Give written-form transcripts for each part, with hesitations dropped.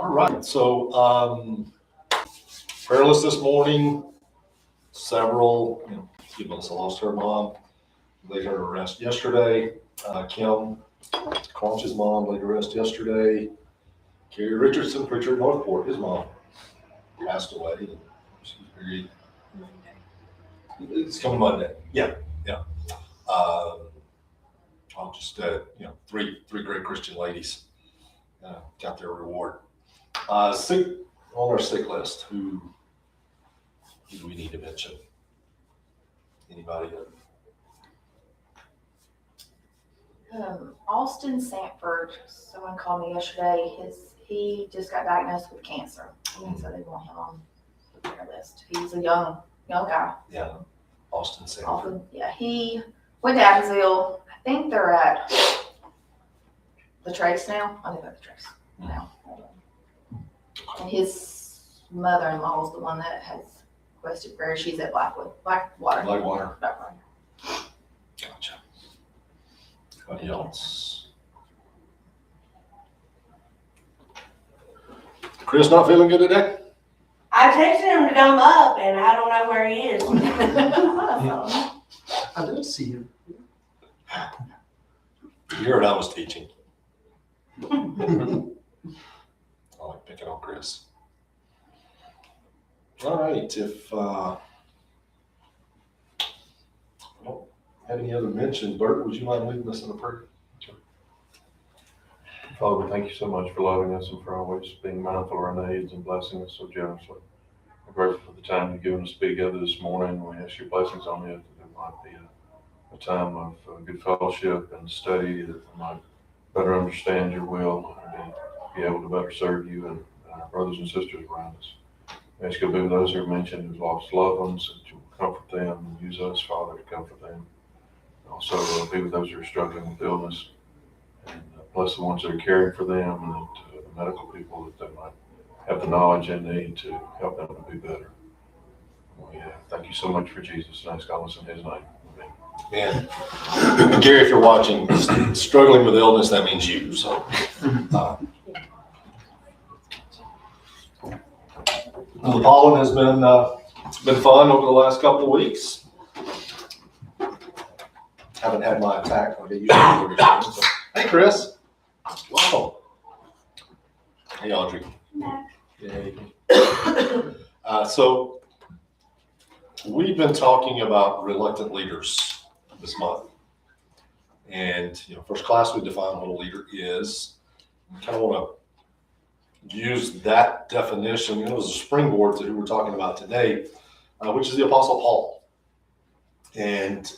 All right, so prayer list this morning, several, Melissa lost her mom, laid her to rest yesterday. Kim Conch's mom laid to rest yesterday. Carrie Richardson, preacher at Northport, his mom passed away. She's buried. It's coming Monday. Yeah. I'll just, three great Christian ladies got their reward. Sick on our sick list. Who do we need to mention? Anybody? Austin Sanford. Someone called me yesterday. He just got diagnosed with cancer, and so they want him on the prayer list. He's a young guy. Yeah, Austin Sanford. He went to Adamsville. I think they're at the Trace now. I think they're at the Trace now. And his mother-in-law is the one that has requested prayer. She's at Blackwater. Blackwater. Gotcha. Anybody else? Chris not feeling good today? I texted him to come up, and I don't know where he is. I did see him. You heard I was teaching. I like picking on Chris. All right, if I don't have any other mention, Bert, would you mind leading us in a prayer? Father, we thank you so much for loving us and for always being mindful of our needs and blessing us so generously. We're grateful for the time you've given us to be together this morning. We ask your blessings on it, that it might be a time of good fellowship and study, that we might better understand your will and be able to better serve you and our brothers and sisters around us. We ask you to be with those who are mentioned who've lost loved ones, that you will comfort them and use us, Father, to comfort them. Also, be with those who are struggling with illness, and bless the ones that are caring for them, and that the medical people, that they might have the knowledge and need to help them to be better. We thank you so much for Jesus, and ask all this in his name. Amen. Man, Gary, if you're watching, struggling with illness, that means you. So, the pollen has been fun over the last couple of weeks. Haven't had my attack like I usually do. So, hey, Chris. Wow. Hey, Audrey. Yay. So we've been talking about reluctant leaders this month. And, first class, we define what a leader is. We kind of want to use that definition, as a springboard to who we're talking about today, which is the Apostle Paul. And,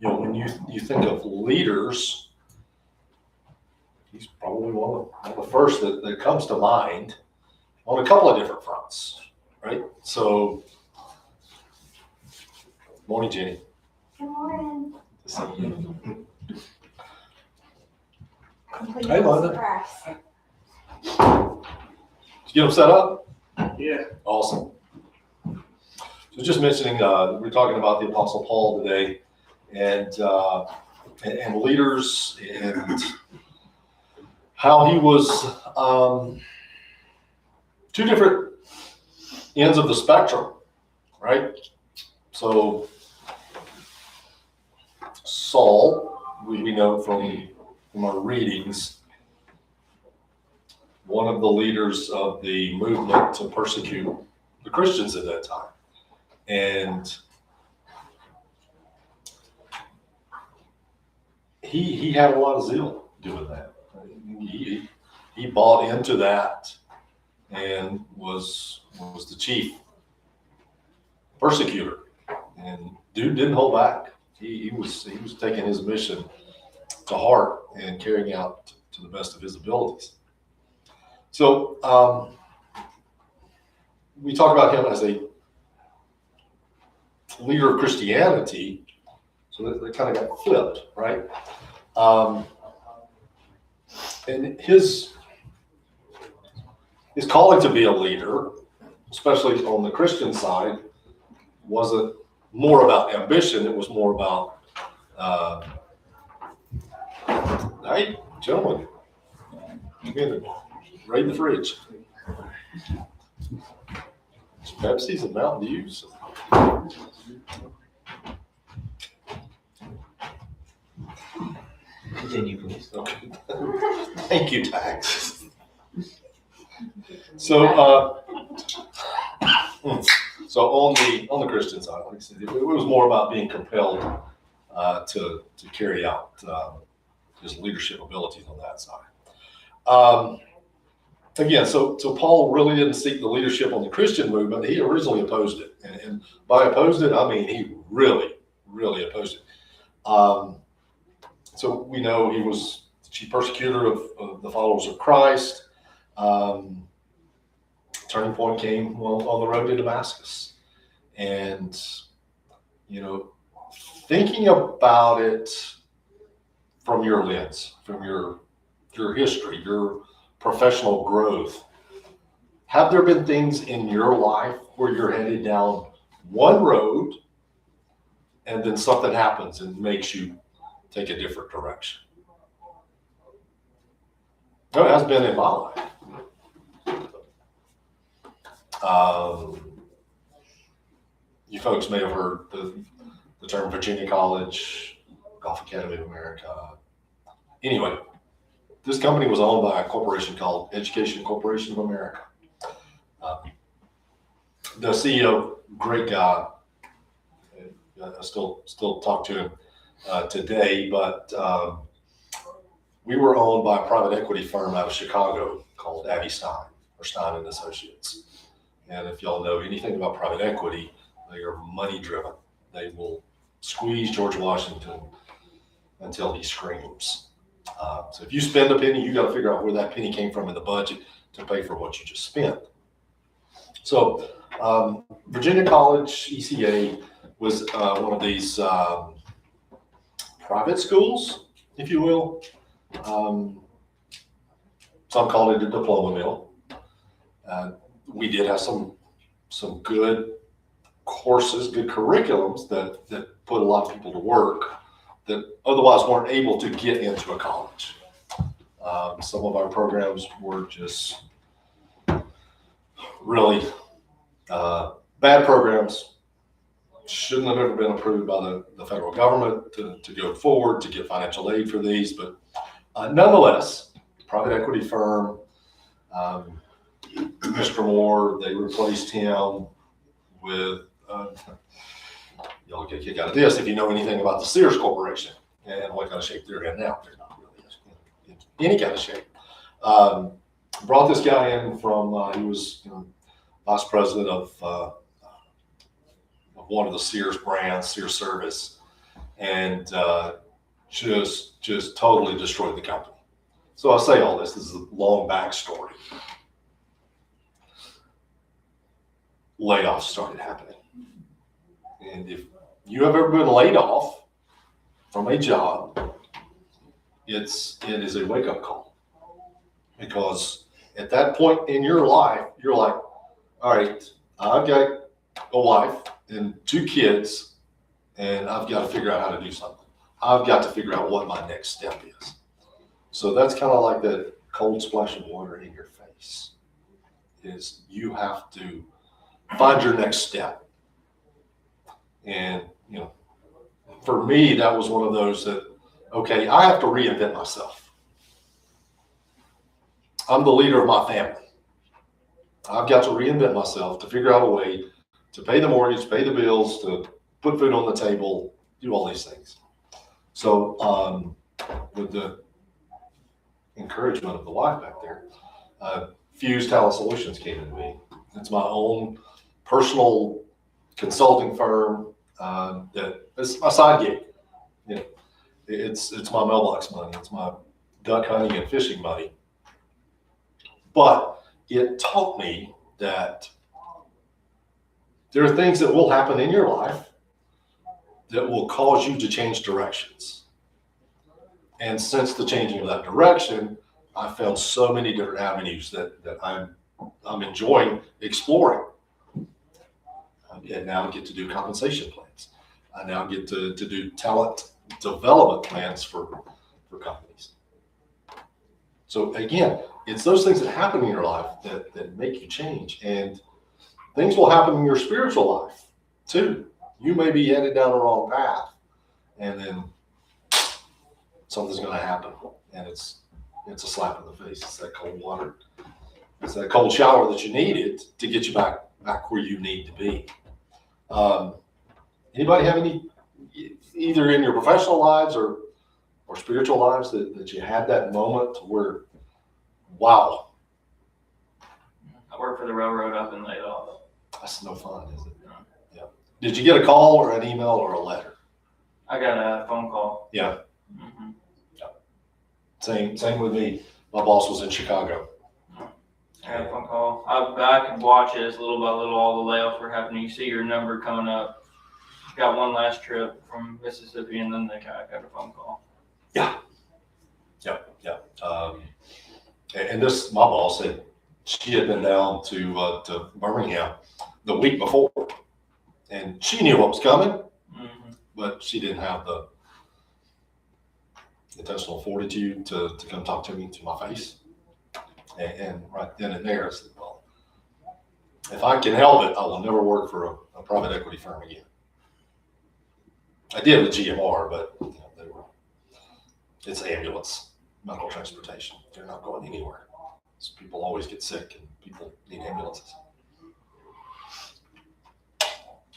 when you think of leaders, he's probably one of the first that comes to mind on a couple of different fronts, right? So, morning, Jenny. Good morning. Good to see you. Completely Hey, Lana. surprised. Did you get them set up? Yeah. Awesome. So just mentioning, we're talking about the Apostle Paul today, and leaders, and how he was two different ends of the spectrum, right? So Saul, we know from our readings, one of the leaders of the movement to persecute the Christians at that time. And he had a lot of zeal doing that. He bought into that and was the chief persecutor. And dude didn't hold back. He was taking his mission to heart and carrying out to the best of his abilities. So we talk about him as a leader of Christianity, so that kind of got flipped, right? And his calling to be a leader, especially on the Christian side, wasn't more about ambition. It was more about, hey, gentlemen, Raid the fridge. Pepsi's and Mountain Dews. Continue, please. Okay. Thank you, Tax. So, so on the Christian side, like I said, it was more about being compelled to carry out his leadership abilities on that side. Again, so Paul really didn't seek the leadership on the Christian movement. He originally opposed it, and by opposed it, I mean he really opposed it. So we know he was the chief persecutor of the followers of Christ. Turning point came on the road to Damascus, and thinking about it from your lens, from your history, your professional growth, have there been things in your life where you're headed down one road and then something happens and makes you take a different direction? No, it has been in my life. You folks may have heard the term Virginia College, Golf Academy of America. Anyway, this company was owned by a corporation called Education Corporation of America. The CEO, great guy. I still talk to him today, but we were owned by a private equity firm out of Chicago called Abbey Stein, or Stein and Associates. And if y'all know anything about private equity, they are money driven. They will squeeze George Washington until he screams. So if you spend a penny, you got to figure out where that penny came from in the budget to pay for what you just spent. So Virginia College, ECA, was one of these private schools, if you will. Some call it a diploma mill. We did have some good courses, good curriculums that put a lot of people to work that otherwise weren't able to get into a college. Some of our programs were just really bad programs, shouldn't have ever been approved by the federal government to go forward to get financial aid for these, but nonetheless, private equity firm, Mr. Moore, they replaced him with, y'all get a kick out of this if you know anything about the Sears Corporation and what kind of shape they're in now. They're not really in any kind of shape. Brought this guy in from, he was vice president of one of the Sears brands, Sears Service, and just totally destroyed the company. So I say all this is a long backstory. Layoffs started happening. And if you have ever been laid off from a job, it is a wake-up call. Because at that point in your life, you're like, all right, I've got a wife and 2 kids, and I've got to figure out how to do something. I've got to figure out what my next step is. So that's kind of like that cold splash of water in your face, is you have to find your next step. And, for me, that was one of those that, okay, I have to reinvent myself. I'm the leader of my family. I've got to reinvent myself to figure out a way to pay the mortgage, pay the bills, to put food on the table, do all these things. So with the encouragement of the wife back there, Fuse Talent Solutions came into being. It's my own personal consulting firm that it's my side gig. It's my mailbox money. It's my duck hunting and fishing money. But it taught me that there are things that will happen in your life that will cause you to change directions. And since the changing of that direction, I found so many different avenues that I'm enjoying exploring. And now I get to do compensation plans. I now get to do talent development plans for companies. So again, it's those things that happen in your life that make you change. And things will happen in your spiritual life too. You may be headed down the wrong path, and then something's going to happen, and it's a slap in the face. It's that cold water. It's that cold shower that you needed to get you back where you need to be. Anybody have any, either in your professional lives or spiritual lives, that you had that moment where, wow, I worked for the railroad. I've been laid off. that's no fun, is it? Yeah. Did you get a call or an email or a letter? I got a phone call. Yeah. Mm-hmm. Same with me. My boss was in Chicago. I got a phone call. I could watch it as little by little all the layoffs were happening. You see your number coming up. Got one last trip from Mississippi, and then I got a phone call. Yeah. And this, my boss said she had been down to Birmingham the week before, and she knew what was coming, Mm-hmm. but she didn't have the intentional fortitude to come talk to me to my face. And right then and there, I said, well, if I can help it, I will never work for a private equity firm again. I did with GMR, but it's ambulance, medical transportation. They're not going anywhere. So people always get sick, and people need ambulances.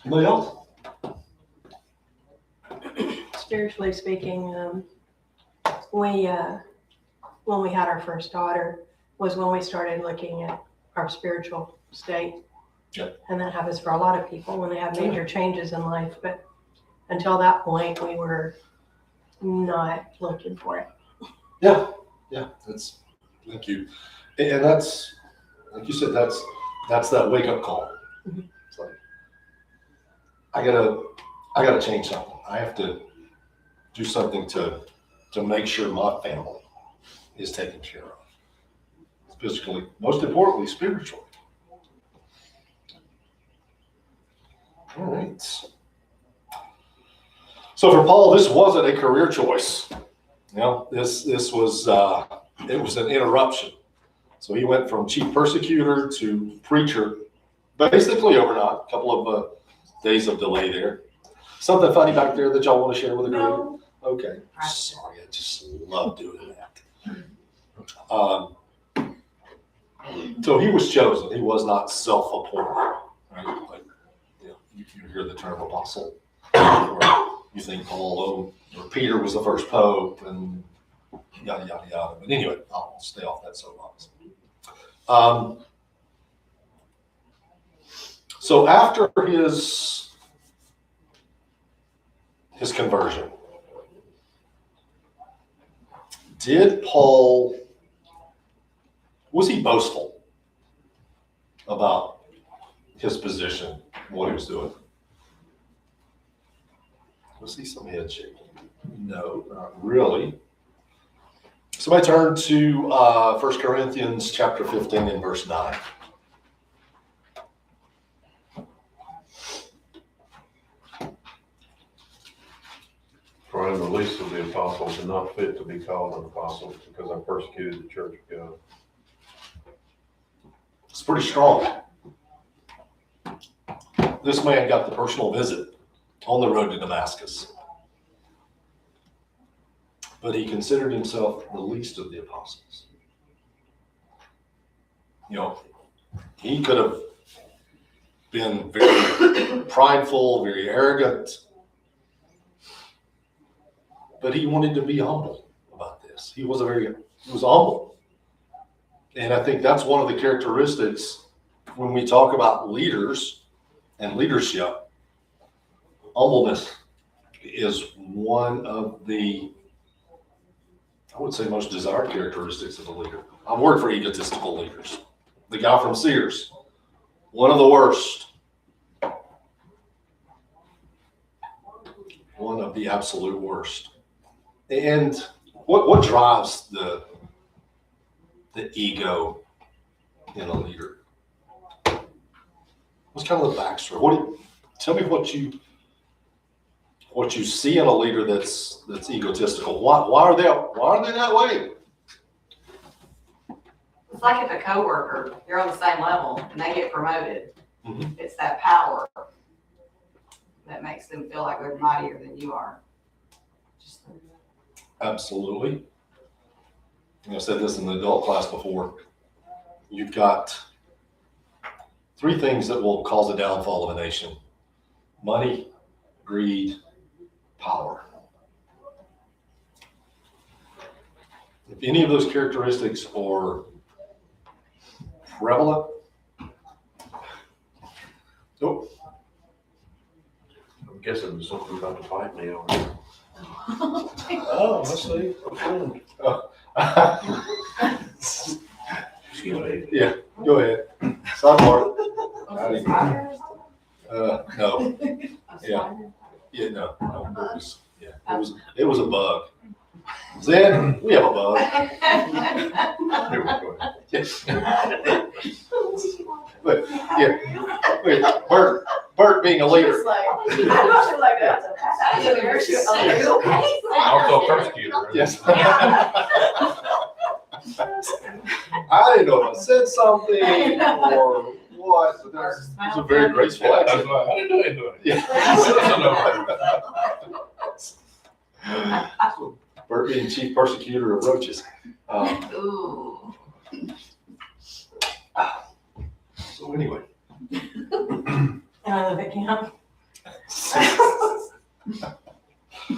Anybody else? Spiritually speaking, when we had our first daughter was when we started looking at our spiritual state. Yep. And that happens for a lot of people when they have major changes in life. But until that point, we were not looking for it. Yeah, that's, thank you. And that's, like you said, that's that wake up call. Mhm. It's like, I gotta change something. I have to do something to make sure my family is taken care of. Physically, most importantly, spiritually. All right. So for Paul, this wasn't a career choice. You know, this was it was an interruption. So he went from chief persecutor to preacher, basically overnight. A couple of days of delay there. Something funny back there that y'all want to share with the group? No. Okay. Sorry, I just love doing that. So he was chosen. He was not self-appointed. Right? Like, you hear the term apostle, or you think Paul or Peter was the first pope, and yada yada yada. But anyway, I'll stay off that soapbox. So after his conversion, was he boastful about his position, what he was doing? I see some head shaking. No, not really. Somebody turn to 1 Corinthians chapter 15 and verse 9. For I am the least of the apostles and not fit to be called an apostle because I persecuted the church of God. It's pretty strong. This man got the personal visit on the road to Damascus. But he considered himself the least of the apostles. You know, he could have been very prideful, very arrogant, but he wanted to be humble about this. He was humble. And I think that's one of the characteristics when we talk about leaders and leadership. Humbleness is one of the, I would say, most desired characteristics of a leader. I've worked for egotistical leaders. The guy from Sears, one of the worst. One of the absolute worst. And what drives the ego in a leader? What's kind of the backstory? Tell me what you see in a leader that's egotistical. Why are they that way? like if a coworker, you're on the same level and they get promoted, Mhm. it's that power that makes them feel like they're mightier than you are. Just Absolutely. I've said this in the adult class before. You've got three things that will cause the downfall of a nation: money, greed, power. If any of those characteristics are prevalent, nope. I'm guessing there's something about to bite me over here. Oh, let's see. Yeah, go ahead. Sidebar. No, yeah. Yeah, no, it was a bug. Zen, we have a bug. Here we go. Yes. But, yeah, wait, Bert being a leader. She's like, I was like, that's a pass. Are you okay? Also persecutor. right? Yes. I didn't know if I said something or what, but there's a very graceful That's action. why I didn't do anything. Yeah. Bert being chief persecutor of roaches. Ooh. So anyway. And I live at camp.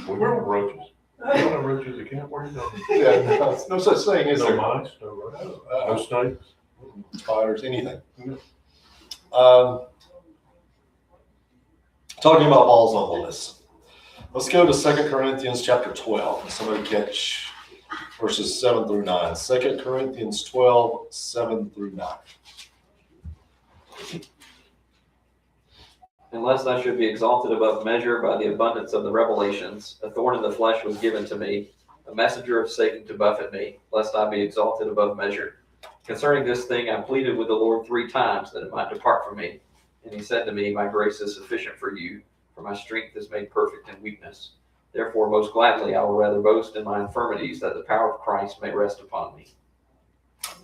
We're on roaches. We're on roaches at camp. Where are you going? Yeah, no such thing, is No there? mice, no rats, no snakes. Spiders, anything. Talking about Paul's humbleness. Let's go to 2 Corinthians chapter 12. Somebody catch verses 7 through 9. 2 Corinthians 12, 7 through 9. Unless I should be exalted above measure by the abundance of the revelations, a thorn in the flesh was given to me, a messenger of Satan to buffet me, lest I be exalted above measure. Concerning this thing, I pleaded with the Lord 3 times that it might depart from me. And he said to me, my grace is sufficient for you, for my strength is made perfect in weakness. Therefore, most gladly, I will rather boast in my infirmities, that the power of Christ may rest upon me.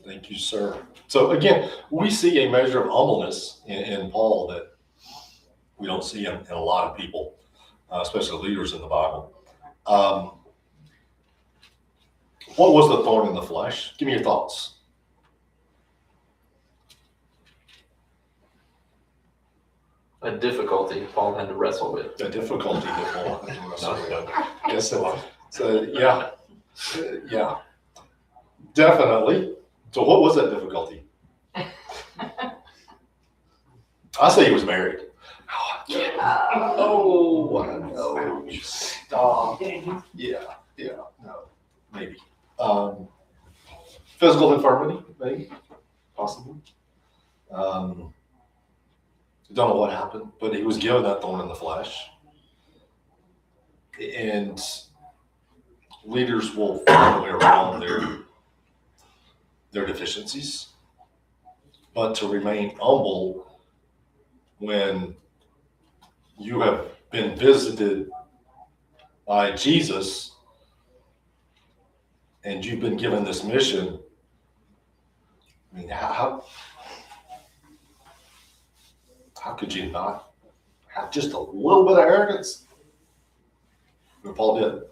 Thank you, sir. So again, we see a measure of humbleness in Paul that we don't see in a lot of people, especially leaders in the Bible. What was the thorn in the flesh? Give me your thoughts. A difficulty Paul had to wrestle with. The difficulty that Paul had to wrestle with. Yes, so yeah, definitely. So what was that difficulty? I say he was married. Oh, I know. Stop. Yeah, no, maybe. Physical infirmity, maybe, possibly. Don't know what happened, but he was given that thorn in the flesh. And leaders will find a way around their deficiencies. But to remain humble when you have been visited by Jesus and you've been given this mission, I mean, how could you not have just a little bit of arrogance? But Paul did.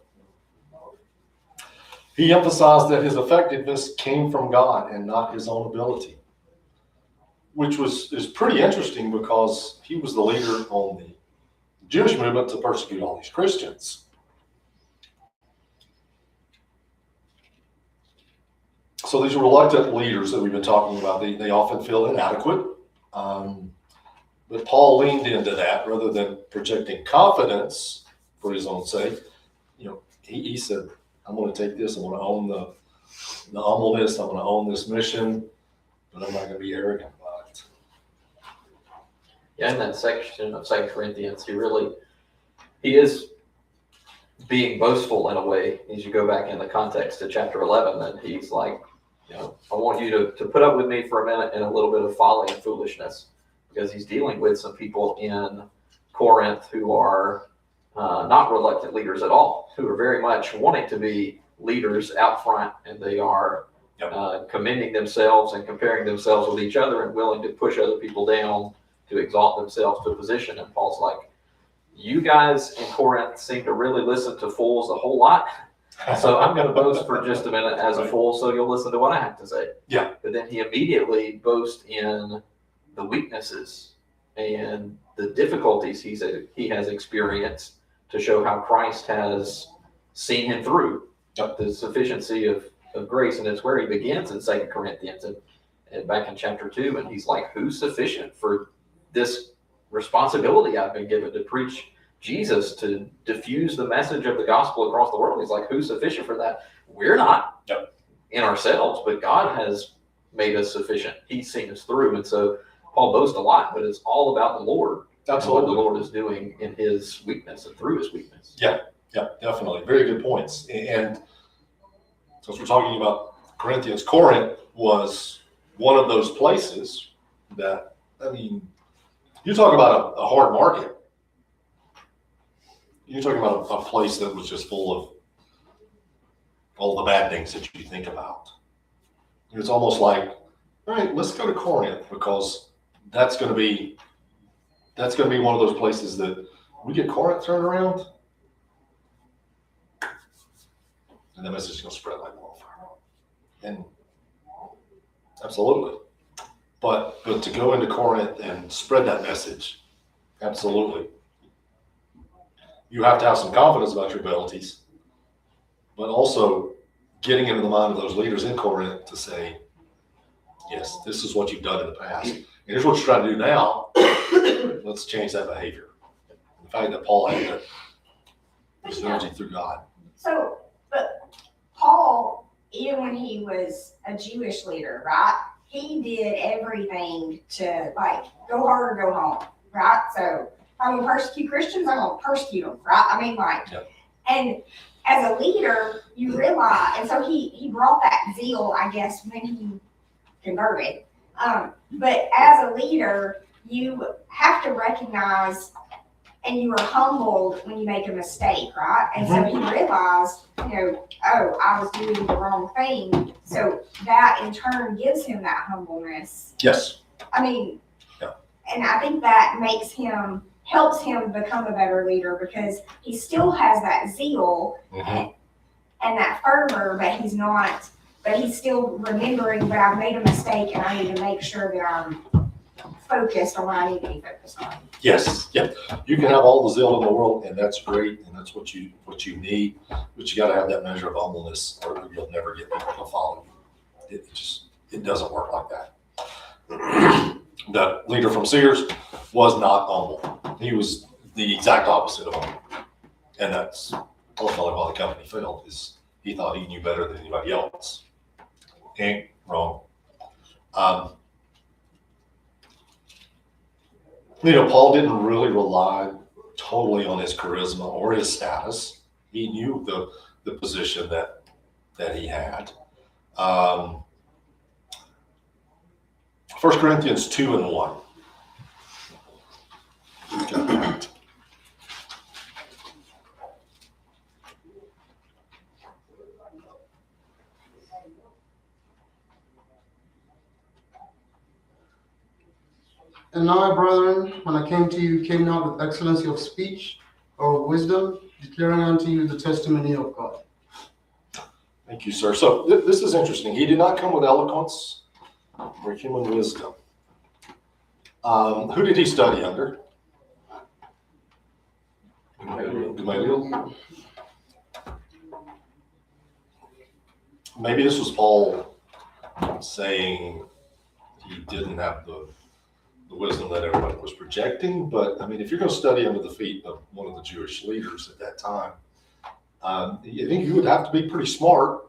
He emphasized that his effectiveness came from God and not his own ability, which is pretty interesting because he was the leader on the Jewish movement to persecute all these Christians. So these reluctant leaders that we've been talking about, they often feel inadequate. But Paul leaned into that rather than projecting confidence for his own sake. He said, I'm going to take this, I'm going to own the humbleness, I'm going to own this mission, but I'm not going to be arrogant about it. Yeah, in that section of 2 Corinthians, he is being boastful in a way. As you go back in the context to chapter 11, and he's like, I want you to put up with me for a minute in a little bit of folly and foolishness, because he's dealing with some people in Corinth who are not reluctant leaders at all, who are very much wanting to be leaders out front, and they are Yep. commending themselves and comparing themselves with each other and willing to push other people down to exalt themselves to a position. And Paul's like, you guys in Corinth seem to really listen to fools a whole lot. So I'm going to boast for just a minute as a fool, so you'll listen to what I have to say. Yeah. But then he immediately boasts in the weaknesses and the difficulties he has experienced to show how Christ has seen him through. Yep. The sufficiency of grace. And it's where he begins in 2 Corinthians and back in chapter 2. And he's like, who's sufficient for this responsibility I've been given to preach Jesus, to diffuse the message of the gospel across the world? He's like, who's sufficient for that? We're not in ourselves, but God has made us sufficient. He's seen us through. And so Paul boasts a lot, but it's all about the Lord. Absolutely. And what the Lord is doing in his weakness and through his weakness. Yeah, definitely. Very good points. And since we're talking about Corinthians, Corinth was one of those places that, I mean, you talk about a hard market. You're talking about a place that was just full of all the bad things that you think about. It's almost like, all right, let's go to Corinth, because that's going to be one of those places that we get Corinth turned around, and the message is going to spread like wildfire. And absolutely, but to go into Corinth and spread that message, absolutely. You have to have some confidence about your abilities, but also getting into the mind of those leaders in Corinth to say, yes, this is what you've done in the past, and here's what you're trying to do now. Let's change that behavior. The fact that Paul had that energy through God. So, but Paul, even when he was a Jewish leader, right? He did everything to like go hard or go home, right? So if I'm gonna persecute Christians, I'm gonna persecute them, right? I mean, like, and as a leader, you realize, and so he brought that zeal, I guess, when he converted. But as a leader, you have to recognize, and you are humbled when you make a mistake, right? And so he realized, oh, I was doing the wrong thing. So that in turn gives him that humbleness. Yes. I mean, and I think that helps him become a better leader, because he still has that zeal and that fervor, but he's still remembering that I've made a mistake and I need to make sure that I'm focused on what I need to be focused on. Yes. Yeah. You can have all the zeal in the world, and that's great, and that's what you need. But you got to have that measure of humbleness, or you'll never get people to follow you. It doesn't work like that. The leader from Sears was not humble. He was the exact opposite of humble, and that's ultimately why the company failed. Is he thought he knew better than anybody else. Ain't wrong. Paul didn't really rely totally on his charisma or his status. He knew the position that he had. 1 Corinthians 2:1. We've got that. And now, brethren, when I came to you, came not with excellency of speech or wisdom, declaring unto you the testimony of God. Thank you, sir. So this is interesting. He did not come with eloquence or human wisdom. Who did he study under? Gamaliel. Maybe this was Paul saying he didn't have the wisdom that everybody was projecting, but I mean, if you're going to study under the feet of one of the Jewish leaders at that time, I think you would have to be pretty smart.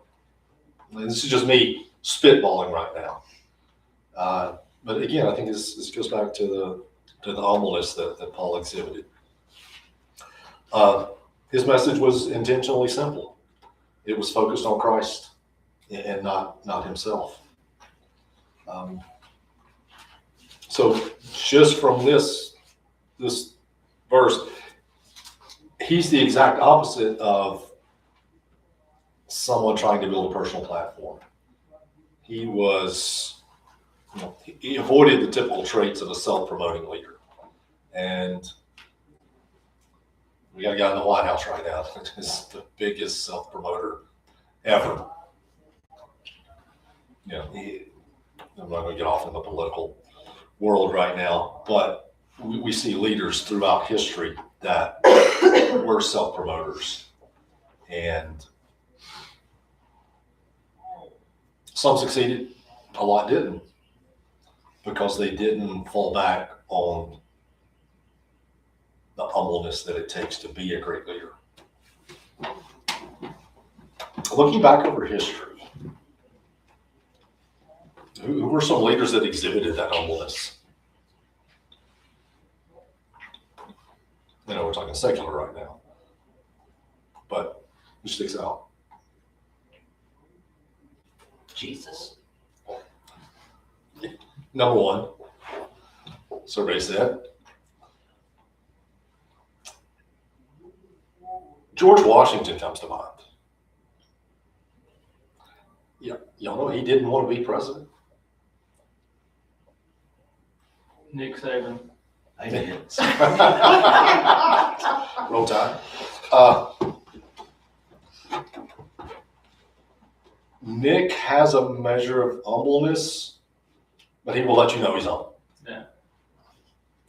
And this is just me spitballing right now. But again, I think this goes back to the humbleness that Paul exhibited. His message was intentionally simple. It was focused on Christ and not himself. So just from this verse, he's the exact opposite of someone trying to build a personal platform. he was, he avoided the typical traits of a self-promoting leader. And we got a guy in the White House right now that is the biggest self-promoter ever. I'm not going to get off in the political world right now, but we see leaders throughout history that were self-promoters. And some succeeded, a lot didn't, because they didn't fall back on the humbleness that it takes to be a great leader. Looking back over history, who were some leaders that exhibited that humbleness? We're talking secular right now, but who sticks out? Jesus. Number one, survey said. George Washington comes to mind. Yeah, y'all know he didn't want to be president. Nick Saban. Amen. Roll Tide. Nick has a measure of humbleness, but he will let you know he's humble. Yeah.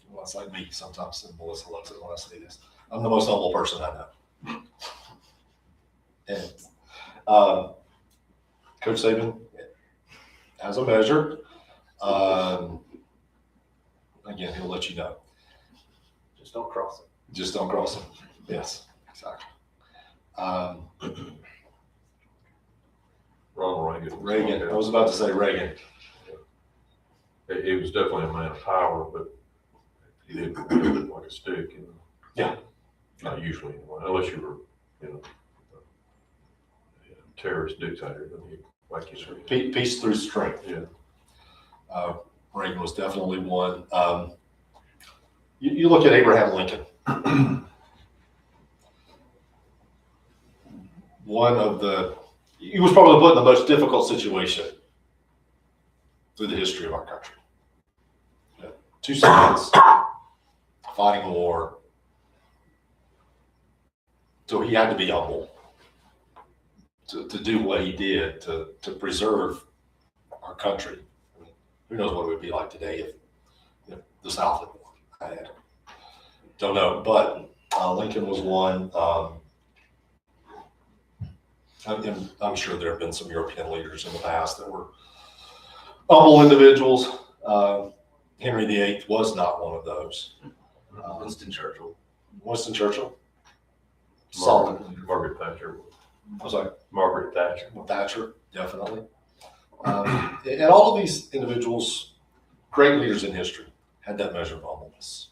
Well, it's like me sometimes, and Melissa loves it when I say this. I'm the most humble person I know. And Coach Saban has a measure. Again, he'll let you know. Just don't cross it. Just don't cross him. Yes, exactly. Ronald Reagan. Reagan. I was about to say Reagan. He was definitely a man of power, but he didn't look like a stick. Yeah. Not usually, anyway, unless you were, a terrorist dictator, then he'd whack you straight. Peace through strength. Yeah. Reagan was definitely one. You look at Abraham Lincoln. He was probably put in the most difficult situation through the history of our country. Two sons fighting a war. So he had to be humble to do what he did to preserve our country. I mean, who knows what it would be like today if the South had. Don't know, but Lincoln was one. I'm sure there have been some European leaders in the past that were humble individuals. Henry VIII was not one of those. Winston Churchill. Winston Churchill. Solid. Margaret Thatcher. I was like, Margaret Thatcher. Thatcher, definitely. And all of these individuals, great leaders in history, had that measure of humbleness.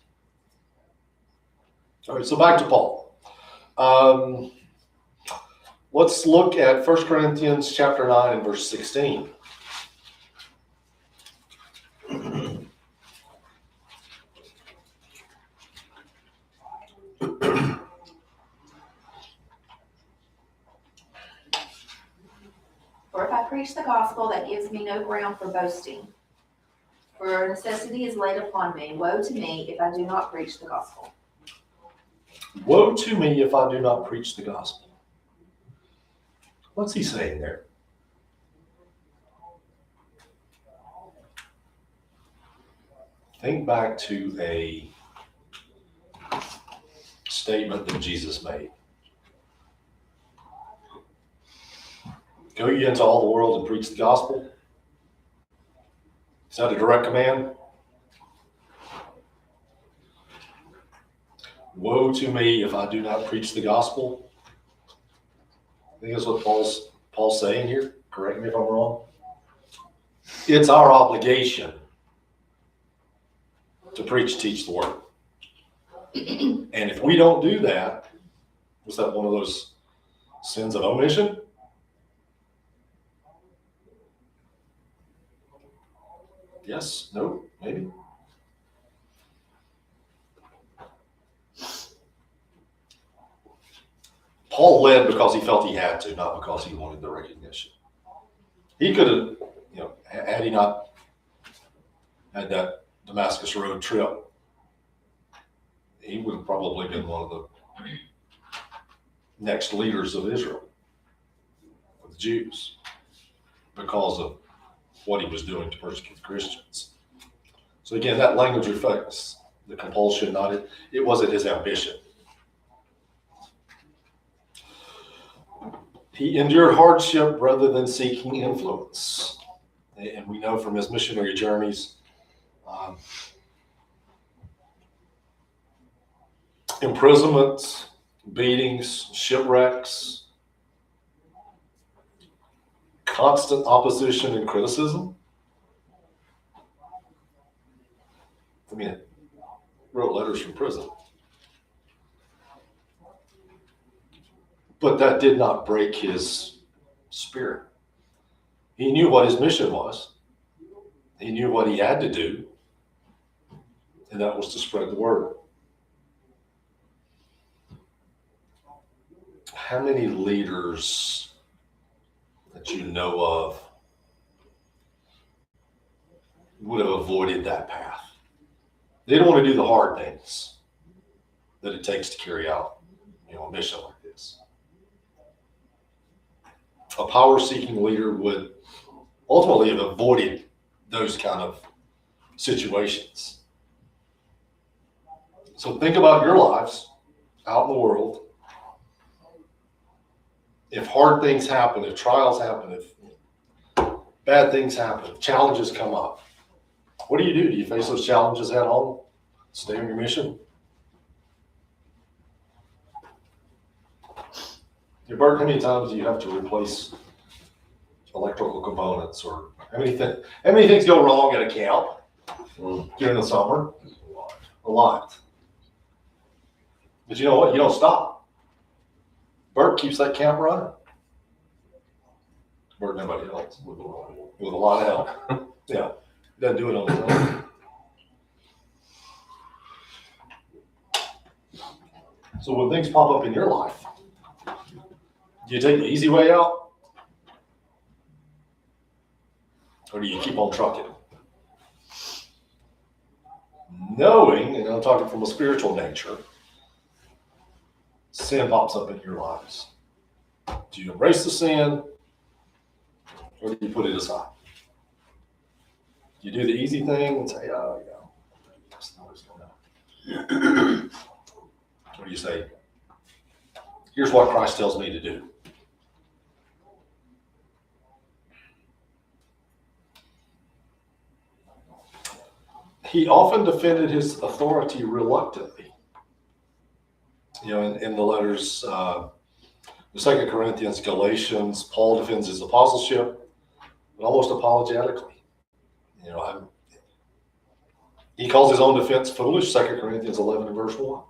All right, so back to Paul. Let's look at 1 Corinthians chapter 9 and verse 16. For if I preach the gospel, that gives me no ground for boasting. For necessity is laid upon me. Woe to me if I do not preach the gospel. Woe to me if I do not preach the gospel. What's he saying there? Think back to a statement that Jesus made. Go ye into all the world and preach the gospel. Is that a direct command? Woe to me if I do not preach the gospel. I think that's what Paul's saying here. Correct me if I'm wrong. It's our obligation to preach, teach the word. And if we don't do that, was that one of those sins of omission? Yes, no, maybe. Paul led because he felt he had to, not because he wanted the recognition. He could have, Had he not had that Damascus Road trip, he would have probably been one of the next leaders of Israel, of the Jews, because of what he was doing to persecute Christians. So again, that language reflects the compulsion, not it. It wasn't his ambition. He endured hardship rather than seeking influence. And we know from his missionary journeys, imprisonments, beatings, shipwrecks, constant opposition and criticism. I mean, wrote letters from prison. But that did not break his spirit. He knew what his mission was. He knew what he had to do, and that was to spread the word. How many leaders that you know of would have avoided that path? They don't want to do the hard things that it takes to carry out, a mission like this. A power-seeking leader would ultimately have avoided those kind of situations. So think about your lives out in the world. If hard things happen, if trials happen, if bad things happen, if challenges come up, what do? Do you face those challenges at home? Stay on your mission? Bert, how many times do you have to replace electrical components, or how many things go wrong at a camp during the summer? A lot. But you know what? You don't stop. Bert keeps that camp running. Bert and nobody else with a lot of help. Yeah, he doesn't do it on his own. So when things pop up in your life, do you take the easy way out? Or do you keep on trucking? Knowing, and I'm talking from a spiritual nature, sin pops up in your lives. Do you embrace the sin, or do you put it aside? Do you do the easy thing and say, oh, that's not what's going on? Or do you say, here's what Christ tells me to do? He often defended his authority reluctantly. In the letters, the 2 Corinthians, Galatians, Paul defends his apostleship, but almost apologetically. He calls his own defense foolish, 2 Corinthians 11 and verse 1.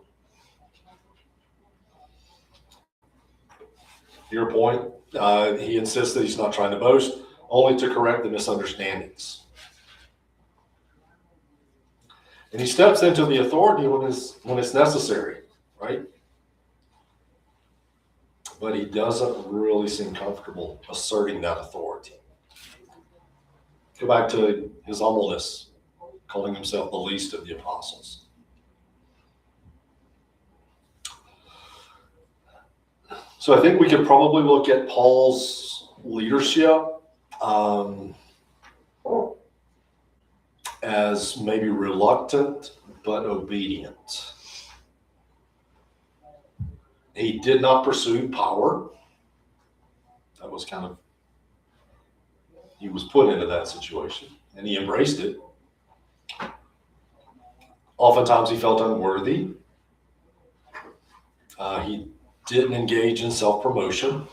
Your point, he insists that he's not trying to boast, only to correct the misunderstandings. And he steps into the authority when it's necessary, right? But he doesn't really seem comfortable asserting that authority. Go back to his humbleness, calling himself the least of the apostles. So I think we could probably look at Paul's leadership as maybe reluctant but obedient. He did not pursue power. That was he was put into that situation, and he embraced it. Oftentimes he felt unworthy. He didn't engage in self-promotion.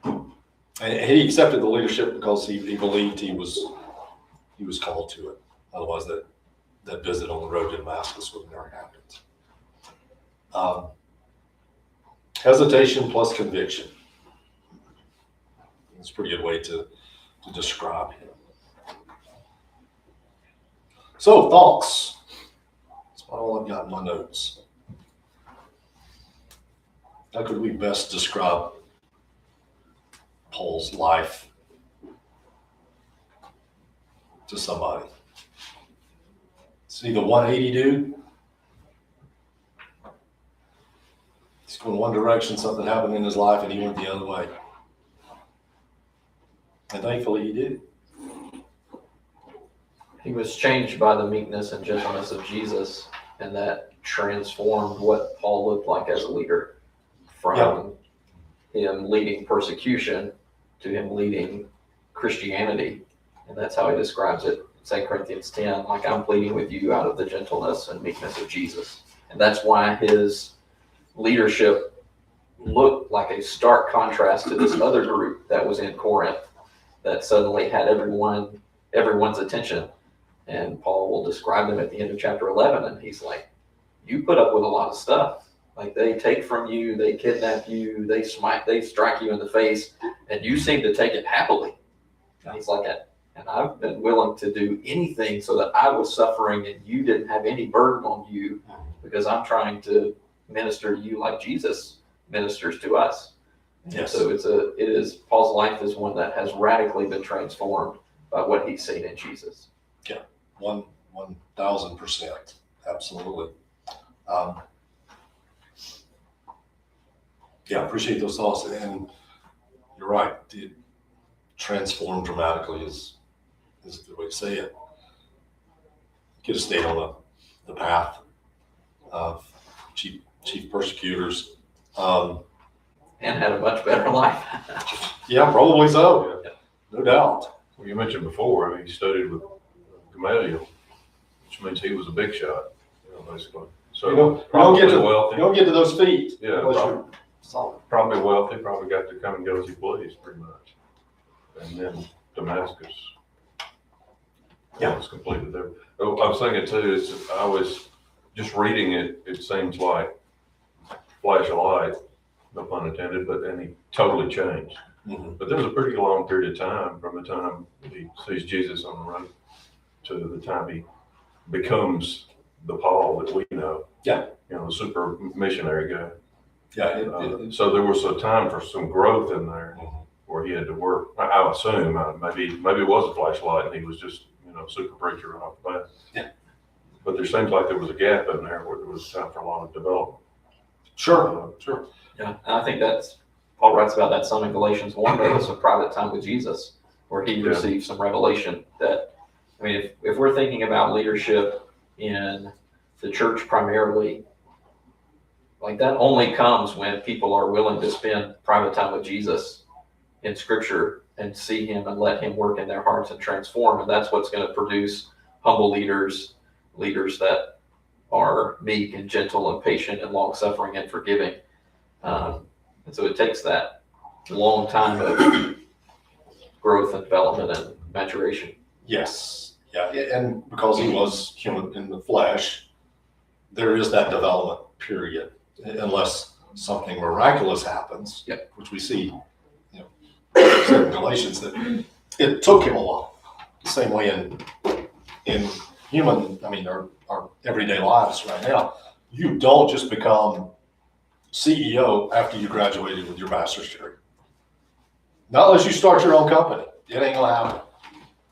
And he accepted the leadership because he believed he was called to it. Otherwise, that visit on the road to Damascus would have never happened. Hesitation plus conviction. It's a pretty good way to describe him. So, thoughts. That's about all I've got in my notes. How could we best describe Paul's life to somebody. See the 180 dude? He's going one direction, something happened in his life, and he went the other way. And thankfully he did. He was changed by the meekness and gentleness of Jesus, and that transformed what Paul looked like as a leader, from him leading persecution to him leading Christianity. And that's how he describes it in 2 Corinthians 10, like, I'm pleading with you out of the gentleness and meekness of Jesus. And that's why his leadership looked like a stark contrast to this other group that was in Corinth that suddenly had everyone's attention. And Paul will describe them at the end of chapter 11, and he's like, you put up with a lot of stuff. Like, they take from you, they kidnap you, they strike you in the face, and you seem to take it happily. And he's like, and I've been willing to do anything so that I was suffering and you didn't have any burden on you, because I'm trying to minister to you like Jesus ministers to us. Yes. So Paul's life is one that has radically been transformed by what he's seen in Jesus. 1,000%. Absolutely. Yeah, I appreciate those thoughts. And you're right. It transformed dramatically is the way to say it. Could have stayed on the path of chief persecutors. And had a much better life. Yeah, probably so. No doubt. Well, you mentioned before, I mean, he studied with Gamaliel, which means he was a big shot, basically. So You don't probably get to wealthy. You don't get to those feet. Yeah, unless you're solid. probably wealthy, probably got to come and go as he pleased, pretty much. And then Damascus. Yeah. Was completed there. Oh, I was thinking too, I was just reading it, it seems like flash of light, no pun intended, but then he totally changed. Mhm. But there was a pretty long period of time from the time he sees Jesus on the road to the time he becomes the Paul that we know. Yeah. The super missionary guy. Yeah. So there was a time for some growth in there where he had to work. I assume maybe it was a flashlight and he was just super preacher right off the bat. Yeah. But there seems like there was a gap in there where there was time for a lot of development. Sure. Yeah, and I think Paul writes about that some in Galatians 1, that was a private time with Jesus, where he received some revelation that, I mean, if we're thinking about leadership in the church primarily, like, that only comes when people are willing to spend private time with Jesus in Scripture and see him and let him work in their hearts and transform. And that's what's going to produce humble leaders that are meek and gentle and patient and long-suffering and forgiving. And so it takes that long time of growth and development and maturation. Yes. Yeah. And because he was human in the flesh, there is that development period, unless something miraculous happens, which we see, in Galatians, that it took him a while. The same way in human, our everyday lives right now, you don't just become CEO after you graduated with your master's degree. Not unless you start your own company. It ain't gonna happen.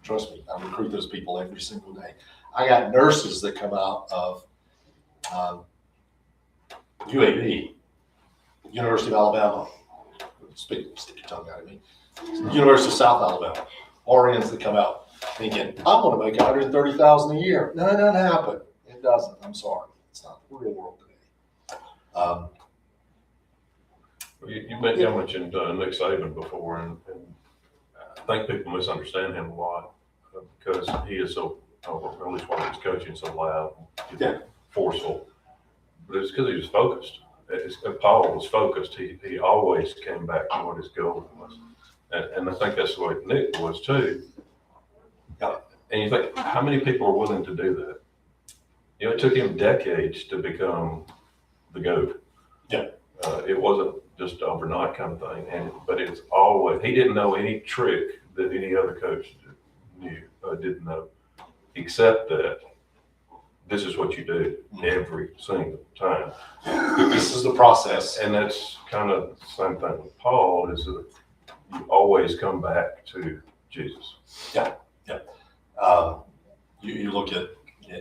Trust me, I recruit those people every single day. I got nurses that come out of UAB, University of Alabama. Stick your tongue out at me. University of South Alabama. RNs that come out thinking, I'm gonna make $130,000 a year. No, it doesn't happen. It doesn't. I'm sorry. It's not the real world today. You mentioned Nick Saban before, and I think people misunderstand him a lot because he is so, or at least one of his coaching, so loud, forceful. But it's because he was focused. Paul was focused. He always came back to what his goal was. And I think that's the way Nick was too. And you think, how many people are willing to do that? It took him decades to become the GOAT. Yeah. It wasn't just overnight kind of thing. But it's always, he didn't know any trick that any other coach didn't know, except that this is what you do every single time. This is the process. And that's kind of the same thing with Paul, is that you always come back to Jesus. You look at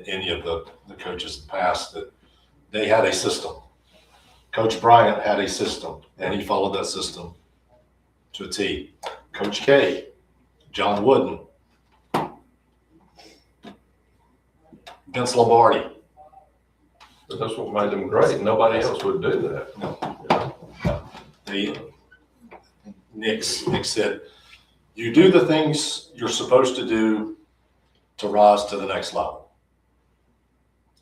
any of the coaches in the past, that they had a system. Coach Bryant had a system, and he followed that system to a T. Coach K, John Wooden, Vince Lombardi. But that's what made them great. Nobody else would do that. Nick said, you do the things you're supposed to do to rise to the next level.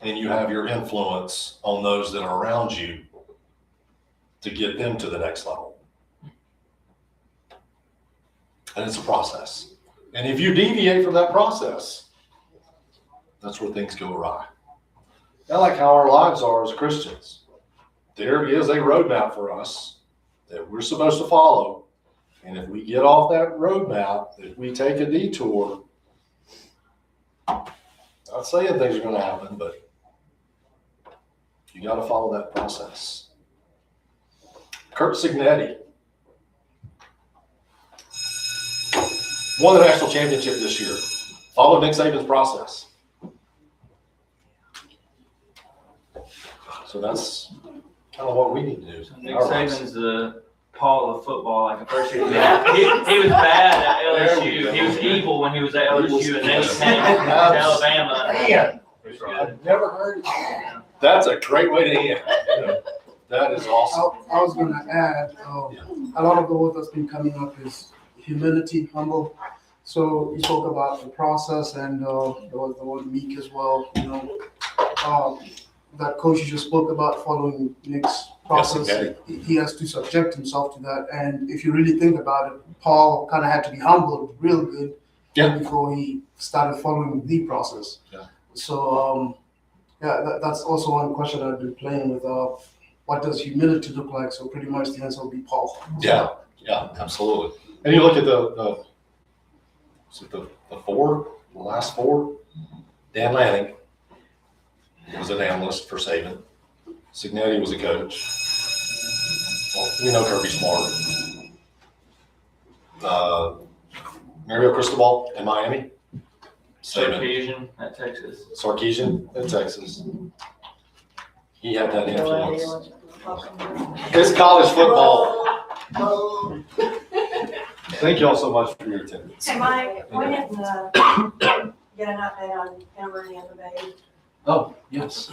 And you have your influence on those that are around you to get them to the next level. And it's a process. And if you deviate from that process, that's where things go awry. I like how our lives are as Christians. There is a roadmap for us that we're supposed to follow. And if we get off that roadmap, if we take a detour, not saying things are going to happen, but you got to follow that process. Kurt Signetti won the national championship this year. Followed Nick Saban's process. So that's kind of what we need to do. Nick Saban's the Paul of football. Like, at first he was bad at LSU. He was evil when he was at LSU, and then he came to Alabama. Man, I've never heard it. That's a great way to end. That is awesome. I was going to add, a lot of the word that's been coming up is humility, humble. So you spoke about the process, and there was the word meek as well. You know, that coach you just spoke about following Nick's process, Yes, he has to subject himself to that. And if you really think about it, Paul kind of had to be humbled real good before he started following the process. Yeah. So, that's also one question I've been playing with. What does humility look like? So pretty much the answer will be Paul. Yeah, absolutely. And you look at the last four, Dan Lanning was an analyst for Saban. Signetti was a coach. Well, we know Kirby Smart. Mario Cristobal in Miami. Saban. Sarkisian at Texas. Sarkisian in Texas. He had that influence. It's college football. Thank you all so much for your attendance. Hey, Mike, we didn't get an update on Emory and the baby. Oh, yes.